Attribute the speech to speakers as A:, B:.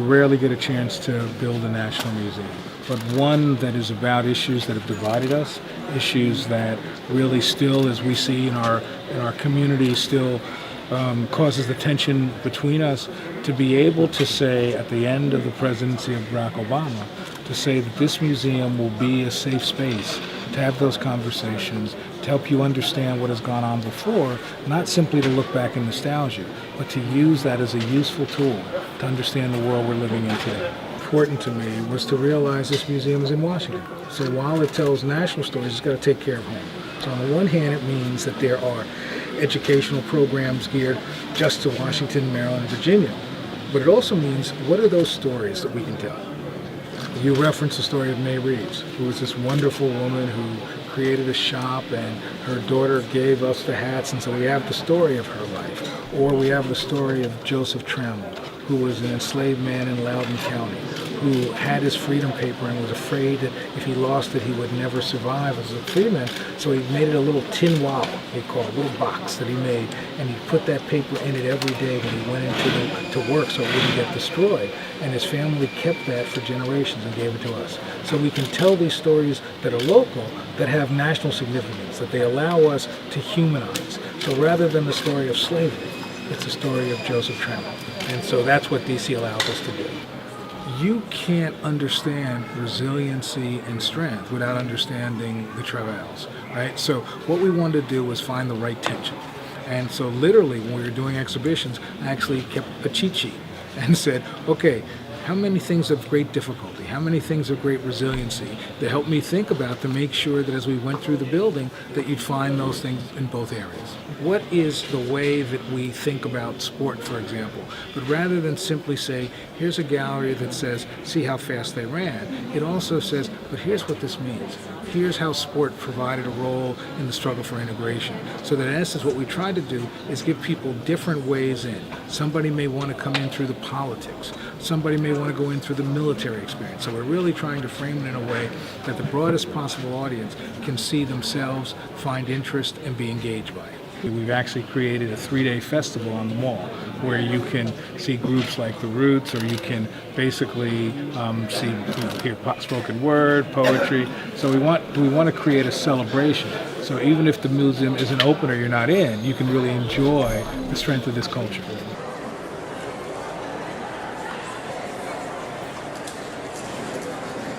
A: rarely get a chance to build a national museum, but one that is about issues that have divided us, issues that really still, as we see in our community, still causes the tension between us. To be able to say at the end of the presidency of Barack Obama, to say that this museum will be a safe space to have those conversations, to help you understand what has gone on before, not simply to look back in nostalgia, but to use that as a useful tool to understand the world we're living in today. Important to me was to realize this museum is in Washington. So while it tells national stories, it's got to take care of home. So on the one hand, it means that there are educational programs geared just to Washington, Maryland, Virginia. But it also means, what are those stories that we can tell? You referenced the story of May Reeves, who was this wonderful woman who created a shop, and her daughter gave us the hats, and so we have the story of her life. Or we have the story of Joseph Trammell, who was an enslaved man in Loudoun County, who had his freedom paper and was afraid that if he lost it, he would never survive as a freeman. So he made it a little tin wallet, he called it, a little box that he made, and he put that paper in it every day when he went to work so it wouldn't get destroyed. And his family kept that for generations and gave it to us. So we can tell these stories that are local, that have national significance, that they allow us to humanize. So rather than the story of slavery, it's the story of Joseph Trammell. And so that's what DC allows us to do. You can't understand resiliency and strength without understanding the travails, right? So what we wanted to do was find the right tension. And so literally when we were doing exhibitions, I actually kept a cheat sheet and said, okay, how many things of great difficulty, how many things of great resiliency that helped me think about to make sure that as we went through the building that you'd find those things in both areas. What is the way that we think about sport, for example? But rather than simply say, here's a gallery that says, see how fast they ran, it also says, but here's what this means. Here's how sport provided a role in the struggle for integration. So that in essence what we tried to do is give people different ways in. Somebody may want to come in through the politics. Somebody may want to go in through the military experience. So we're really trying to frame it in a way that the broadest possible audience can see themselves, find interest, and be engaged by it. We've actually created a 3-day festival on the mall where you can see groups like The Roots, or you can basically hear spoken word, poetry. So we want to create a celebration. So even if the museum isn't open or you're not in, you can really enjoy the strength of this culture.